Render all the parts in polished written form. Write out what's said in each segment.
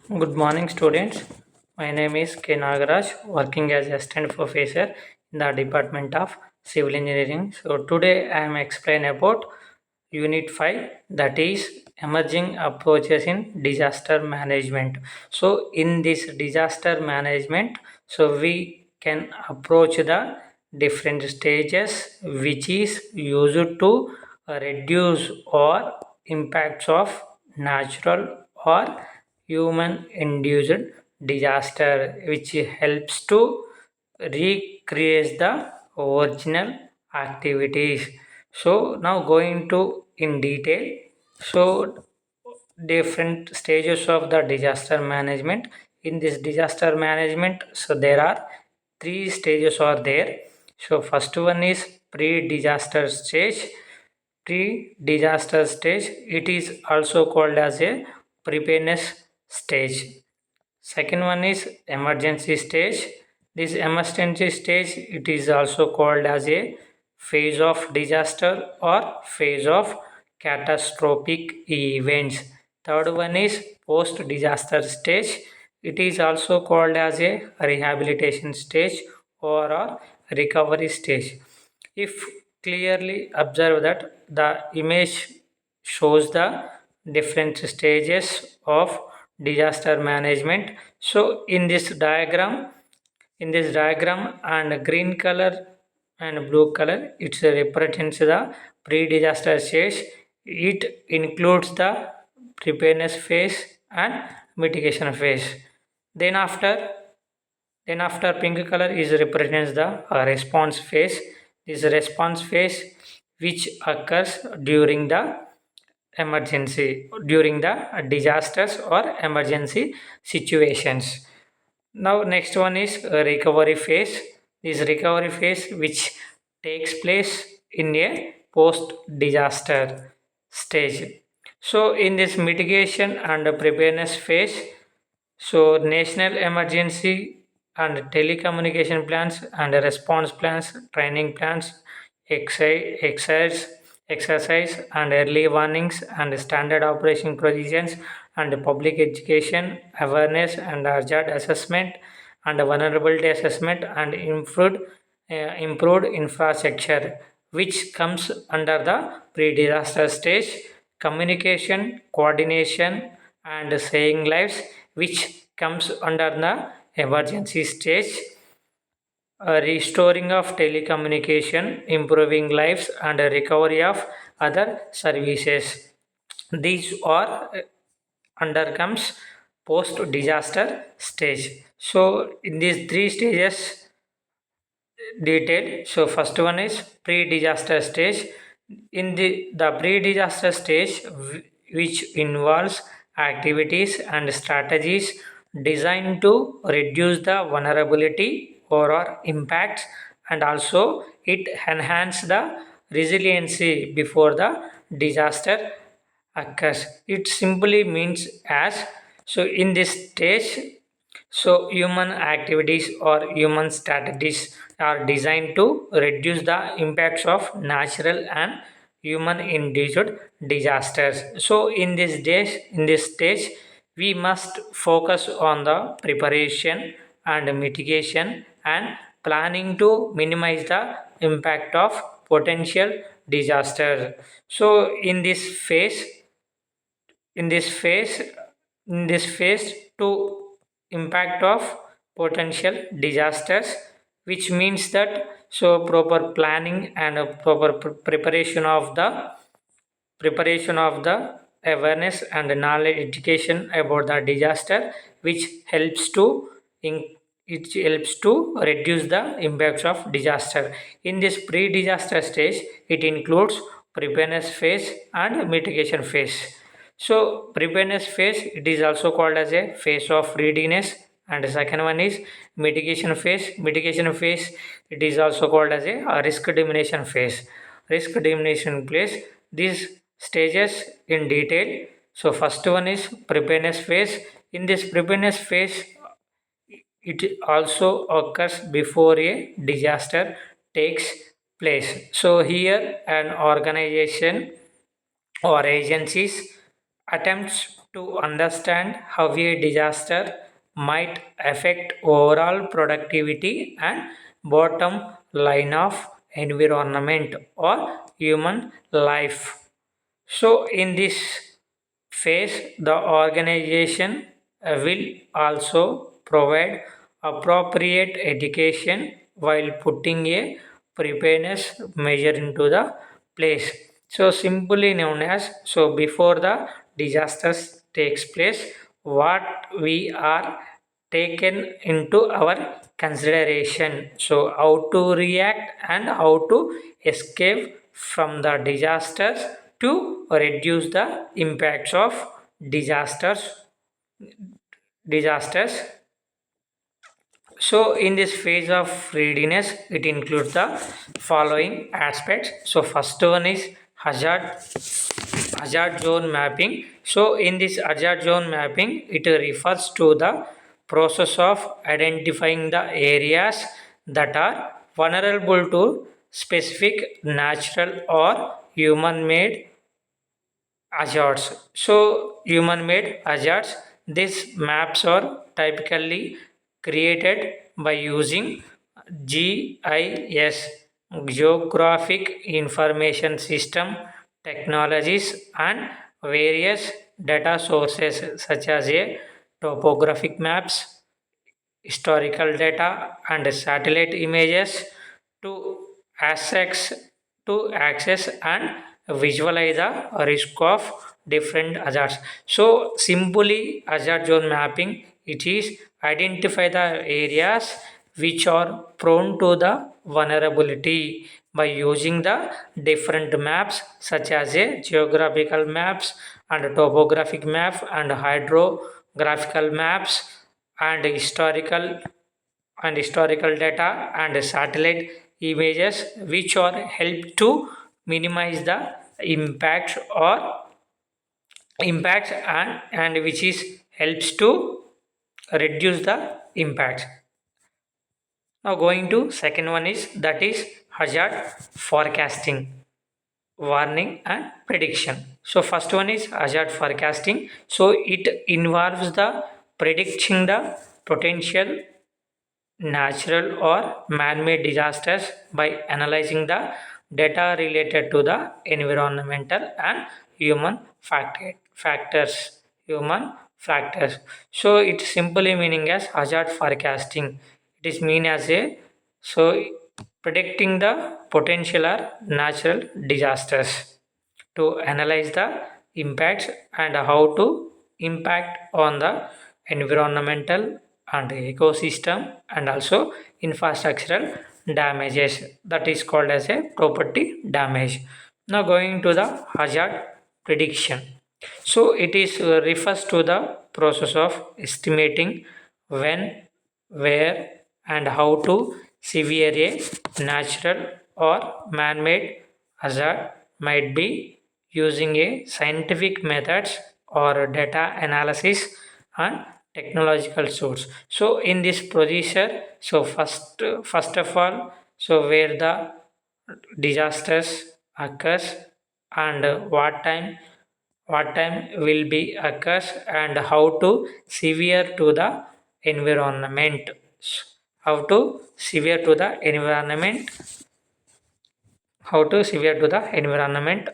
Good morning, students. My name is K. Nagaraj, working as assistant professor in the Department of Civil Engineering. So today I am explain about Unit 5, that is emerging approaches in disaster management. So in this disaster management, so we can approach the different stages which is used to reduce or impacts of natural or human induced disaster, which helps to recreate the original activities. So now going to in detail. So different stages of the disaster management. In this disaster management, so there are three stages are there. So first one is pre-disaster stage. Pre-disaster stage, it is also called as a preparedness stage. Second one is emergency stage. This emergency stage, it is also called as a phase of disaster or phase of catastrophic events. Third one is post disaster stage. It is also called as a rehabilitation stage or a recovery stage. If clearly observe that the image shows the different stages of disaster management. So in this diagram and green color and blue color, it represents the pre-disaster stage. It includes the preparedness phase and mitigation phase. Then after then after pink color is represents the response phase. This response phase which occurs during the emergency, during the disasters or emergency situations. Now next one is recovery phase. This recovery phase which takes place in a post disaster stage. So in this mitigation and preparedness phase, so national emergency and telecommunication plans and response plans, training plans, exercise and early warnings and standard operation procedures and public education awareness and hazard assessment and vulnerability assessment and improved infrastructure, which comes under the pre-disaster stage. Communication, coordination and saving lives, which comes under the emergency stage. Restoring of telecommunication, improving lives and recovery of other services. These are undercomes post disaster stage. So in these three stages detailed. So first one is pre-disaster stage. In the pre-disaster stage, which involves activities and strategies designed to reduce the vulnerability or impacts, and also it enhance the resiliency before the disaster occurs. It simply means as, so in this stage, so human activities or human strategies are designed to reduce the impacts of natural and human induced disasters. So in this stage, we must focus on the preparation and mitigation and planning to minimize the impact of potential disasters. So in this phase in this phase to impact of potential disasters, which means that so proper planning and a proper preparation of the awareness and knowledge education about the disaster, which helps to in, it helps to reduce the impacts of disaster. In this pre-disaster stage, it includes preparedness phase and mitigation phase. So preparedness phase, it is also called as a phase of readiness, and the second one is mitigation phase. Mitigation phase, it is also called as a risk diminution phase. Risk diminution phase, these stages in detail. So first one is preparedness phase. In this preparedness phase, it also occurs before a disaster takes place. So here an organization or agencies attempts to understand how a disaster might affect overall productivity and bottom line of environment or human life. So, in this phase, the organization will also provide appropriate education while putting a preparedness measure into the place. So, simply known as so before the disasters takes place, what we are taken into our consideration. So, how to react and how to escape from the disasters to reduce the impacts of disasters. So, in this phase of readiness, it includes the following aspects. So, first one is hazard zone mapping. So, in this hazard zone mapping, it refers to the process of identifying the areas that are vulnerable to specific natural or human made hazards. So, human made hazards, these maps are typically created by using GIS, Geographic Information System technologies, and various data sources such as a topographic maps, historical data, and satellite images to access access and visualize the risk of different hazards. So simply hazard zone mapping, it is identify the areas which are prone to the vulnerability by using the different maps such as a geographical maps and topographic map and hydrographical maps and historical data and satellite images which are help to minimize the impact or impacts and which is helps to reduce the impact. Now going to second one is that is hazard forecasting, warning and prediction. So first one is hazard forecasting. So it involves the predicting the potential natural or man-made disasters by analyzing the data related to the environmental and human factors. So it's simply meaning as hazard forecasting. It is mean as a so predicting the potential or natural disasters to analyze the impacts and how to impact on the environmental and ecosystem and also infrastructural damages, that is called as a property damage. Now going to the hazard prediction. So it is refers to the process of estimating when, where and how to severe a natural or man-made hazard might be using a scientific methods or data analysis and technological source. So in this procedure, so first of all, so where the disasters occurs and what time will be occurs and how to severe to the environment, how to severe to the environment, how to severe to the environment.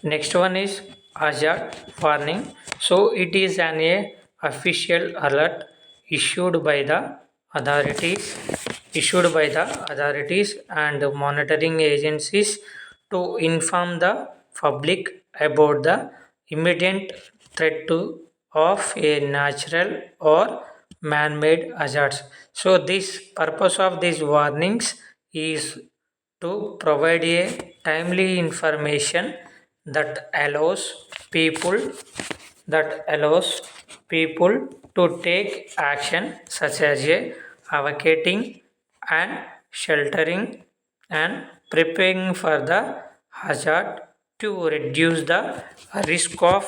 Next one is hazard warning. So it is an official alert issued by the authorities and monitoring agencies to inform the public about the immediate threat to of a natural or man-made hazards. So this purpose of these warnings is to provide a timely information that allows people to take action such as evacuating and sheltering and preparing for the hazard to reduce the risk of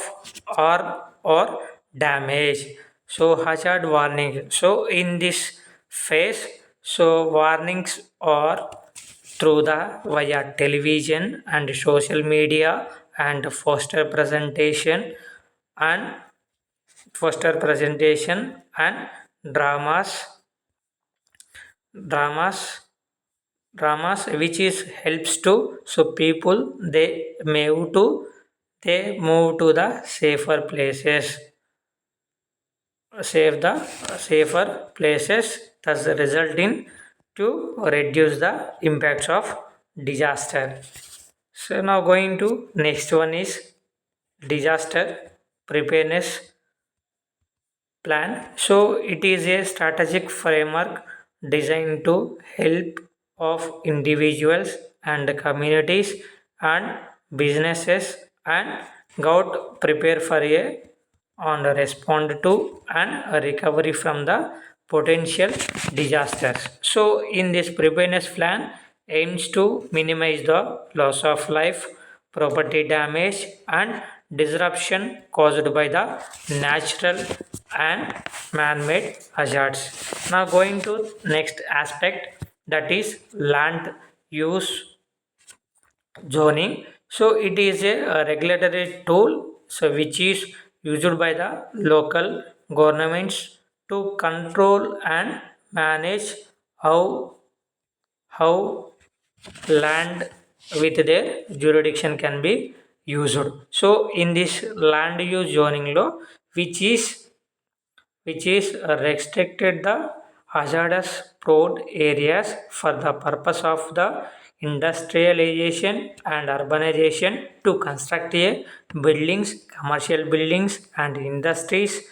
or damage. So hazard warning, so in this phase, so warnings are through the via television and social media and and foster presentation and dramas dramas dramas which is helps to so people they move to the safer places save the safer places thus result in to reduce the impacts of disaster. So now going to next one is disaster preparedness plan. So it is a strategic framework designed to help of individuals and communities and businesses and got prepare for a and respond to and a recovery from the potential disasters. So in this preparedness plan aims to minimize the loss of life, property damage and disruption caused by the natural and man-made hazards. Now going to next aspect, that is land use zoning. So it is a regulatory tool so which is used by the local governments to control and manage how how land with their jurisdiction can be used. So in this land use zoning law, which is restricted the hazardous prone areas for the purpose of the industrialization and urbanization to construct a buildings, commercial buildings and industries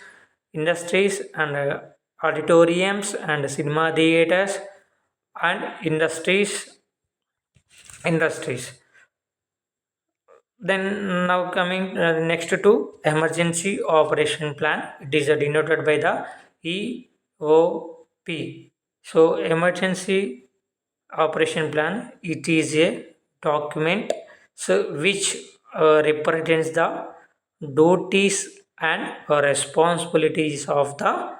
and auditoriums and cinema theaters and industries. Then now coming next to emergency operation plan, it is denoted by the EOP. So emergency operation plan, it is a document so which represents the duties and responsibilities of the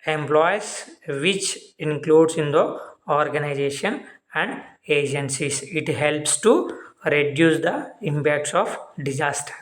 employees which includes in the organization and agencies. It helps to reduce the impacts of disaster.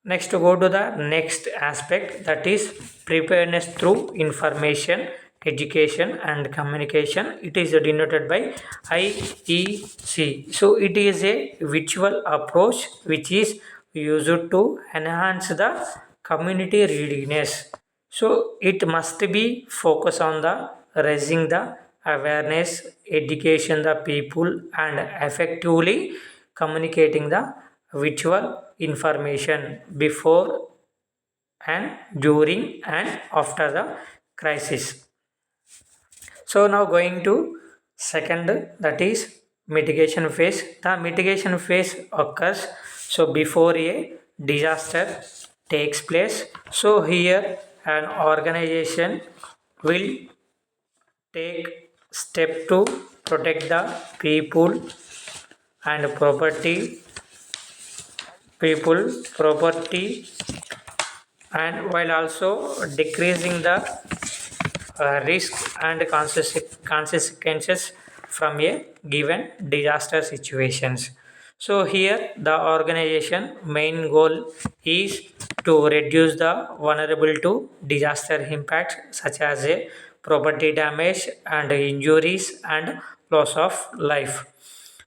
Next, to go to the next aspect, that is preparedness through information, education and communication. It is denoted by IEC. So it is a visual approach which is used to enhance the community readiness. So it must be focused on the raising the awareness, education the people and effectively communicating the visual information before and during and after the crisis. So now going to second, that is mitigation phase. The mitigation phase occurs so before a disaster takes place. So here an organization will take step to protect the people and property and while also decreasing the risk and consequences from a given disaster situations. So here the organization main goal is to reduce the vulnerable to disaster impacts such as a property damage and injuries and loss of life.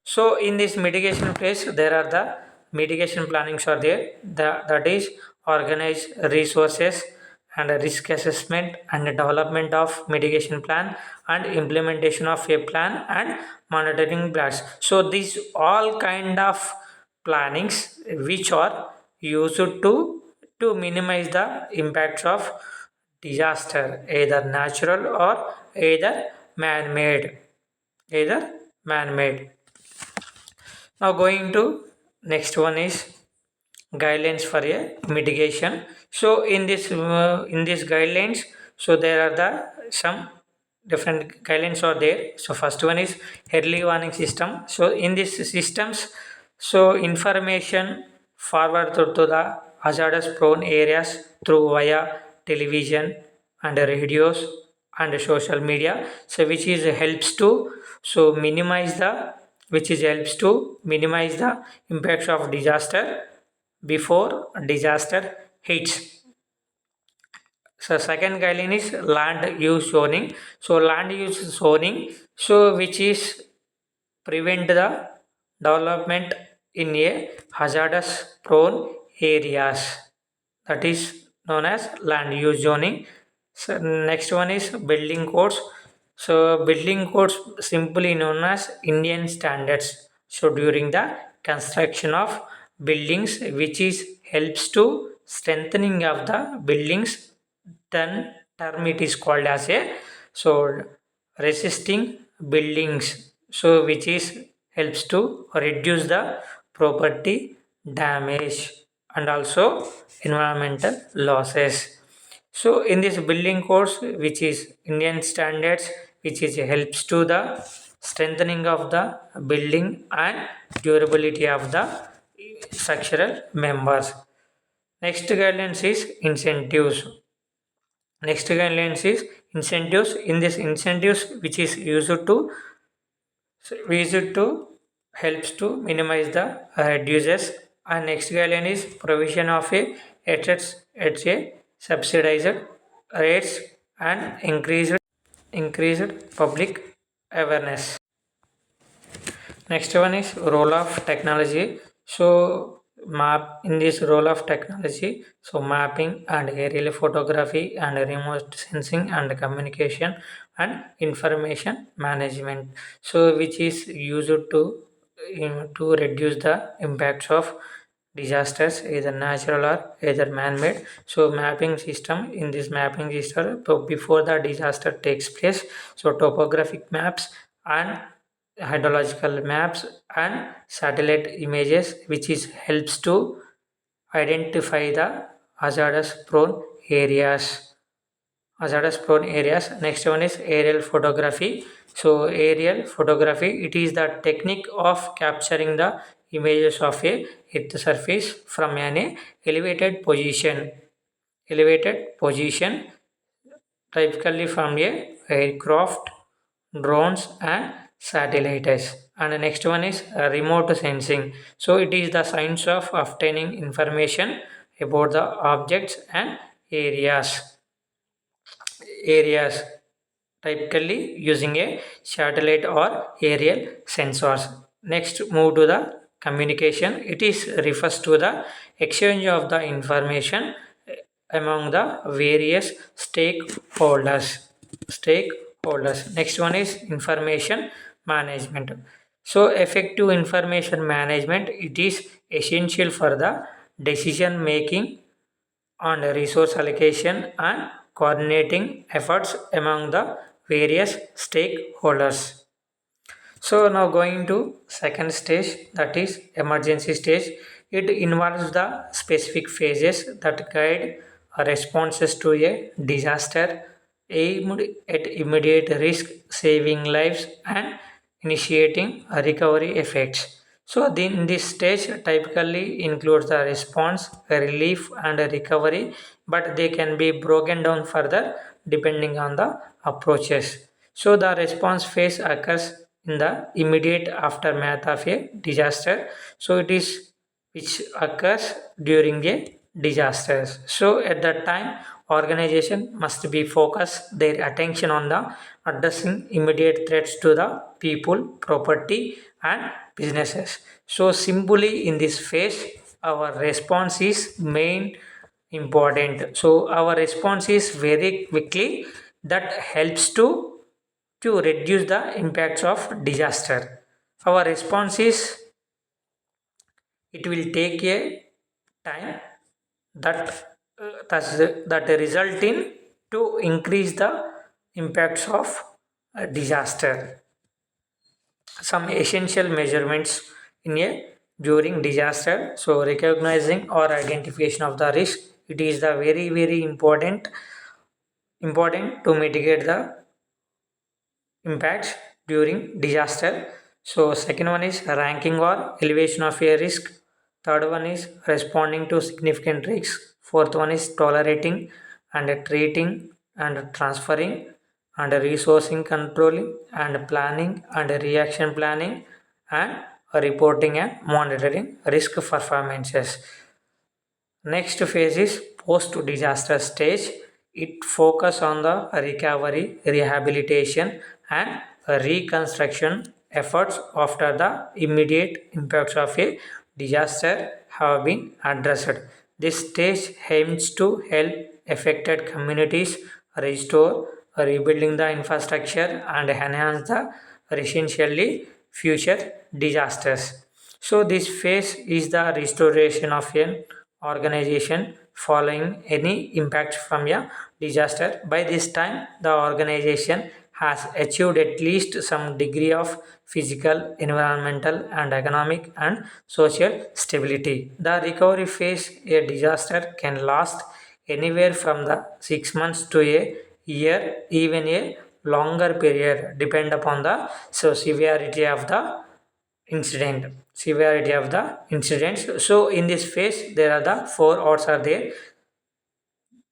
So in this mitigation phase, there are the mitigation plannings are there. That is organize resources and risk assessment and development of mitigation plan and implementation of a plan and monitoring plans. So these all kind of plannings which are used to minimize the impacts of disaster, either natural or man-made, either man-made. Now going to next one is guidelines for a mitigation. So in these guidelines, so there are the some different guidelines are there. So first one is early warning system. So in these systems, so information forward to the hazardous prone areas through via television and radios and social media, so which is helps to so minimize the which is helps to minimize the impacts of disaster before disaster hits. So second guideline is land use zoning. So land use zoning, so which is prevent the development in a hazardous prone areas. That is known as land use zoning. So next one is building codes. So building codes simply known as Indian standards. So during the construction of buildings, which is helps to strengthening of the buildings, then term it is called as a so resisting buildings. So which is helps to reduce the property damage and also environmental losses. So in this building codes, which is Indian standards, which is helps to the strengthening of the building and durability of the structural members. Next guidelines is incentives. Next guidelines is incentives. In this incentives, which is used to helps to minimize the reduces. And next guideline is provision of a assets at a subsidized rates and increased public awareness. Next one is role of technology. So map in this role of technology, so mapping and aerial photography and remote sensing and communication and information management. So which is used to reduce the impacts of disasters, either natural or either man-made. So mapping system, in this mapping system, so before the disaster takes place, so topographic maps and hydrological maps and satellite images, which is helps to identify the hazardous prone areas. Next one is aerial photography. So aerial photography, it is the technique of capturing the images of a earth surface from an elevated position, typically from a aircraft, drones and satellites. And the next one is remote sensing. So it is the science of obtaining information about the objects and areas typically using a satellite or aerial sensors. Next, move to the communication. It is refers to the exchange of the information among the various stakeholders. Next one is information management. So effective information management, it is essential for the decision making on resource allocation and coordinating efforts among the various stakeholders. So now going to second stage, that is emergency stage. It involves the specific phases that guide responses to a disaster aimed at immediate risk, saving lives and initiating a recovery effects. So in this stage typically includes the response, relief and recovery, but they can be broken down further depending on the approaches. So the response phase occurs in the immediate aftermath of a disaster. So it is which occurs during a disaster. So at that time, organization must be focus their attention on the addressing immediate threats to the people, property, and businesses. So simply in this phase, our response is main important. So our response is very quickly that helps to reduce the impacts of disaster. Our response is it will take a time that that result in to increase the impacts of disaster. Some essential measurements in a during disaster. So recognizing or identification of the risk, it is the very important to mitigate the impacts during disaster. So second one is ranking or elevation of a risk. Third one is responding to significant risks. Fourth one is tolerating and treating and transferring. and resourcing controlling and planning and reaction planning and reporting and monitoring risk performances. Next phase is post-disaster stage. It focus on the recovery, rehabilitation, and reconstruction efforts after the immediate impacts of a disaster have been addressed. This stage aims to help affected communities restore, rebuilding the infrastructure, and enhance the resiliently future disasters. So this phase is the restoration of an organization following any impact from a disaster. By this time, the organization has achieved at least some degree of physical, environmental, and economic and social stability. The recovery phase, a disaster can last anywhere from the 6 months to a year, even a longer period, depend upon the severity of the incidents. So in this phase there are the four odds are there.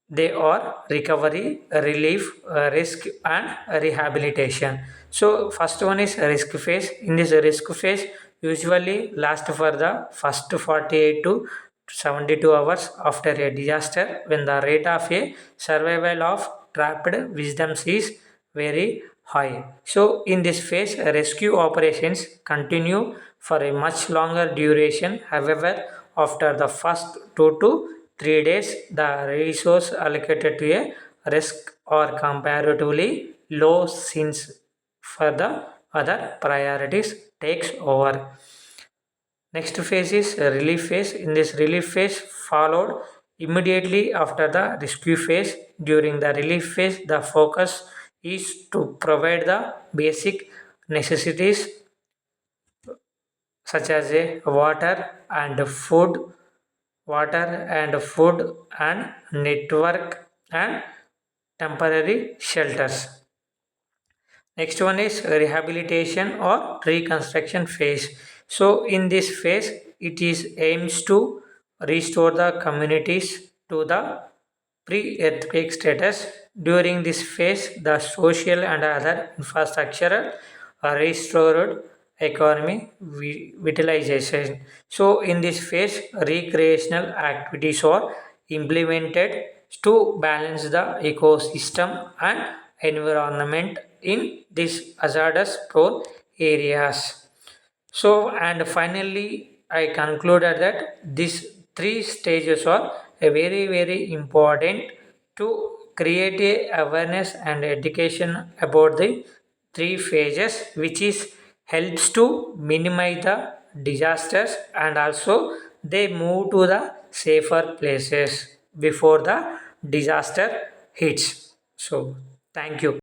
They are recovery, relief, risk and rehabilitation. So first one is risk phase. In this risk phase usually last for the first 48 to 72 hours after a disaster, when the rate of a survival of trapped wisdoms is very high. So in this phase rescue operations continue for a much longer duration. However, after the first 2 to 3 days, the resource allocated to a risk are comparatively low, since for the other priorities takes over. Next phase is relief phase. In this relief phase followed immediately after the rescue phase. During the relief phase, the focus is to provide the basic necessities such as a water and food and network and temporary shelters. Next one is rehabilitation or reconstruction phase. So in this phase, it is aims to restore the communities to the pre-earthquake status. During this phase, the social and other infrastructure are restored, economy vitalization. So in this phase, recreational activities are implemented to balance the ecosystem and environment in these hazardous prone areas. So, and finally, I concluded that these three stages are a very important to create a awareness and education about the three phases, which is helps to minimize the disasters, and also they move to the safer places before the disaster hits. So, thank you.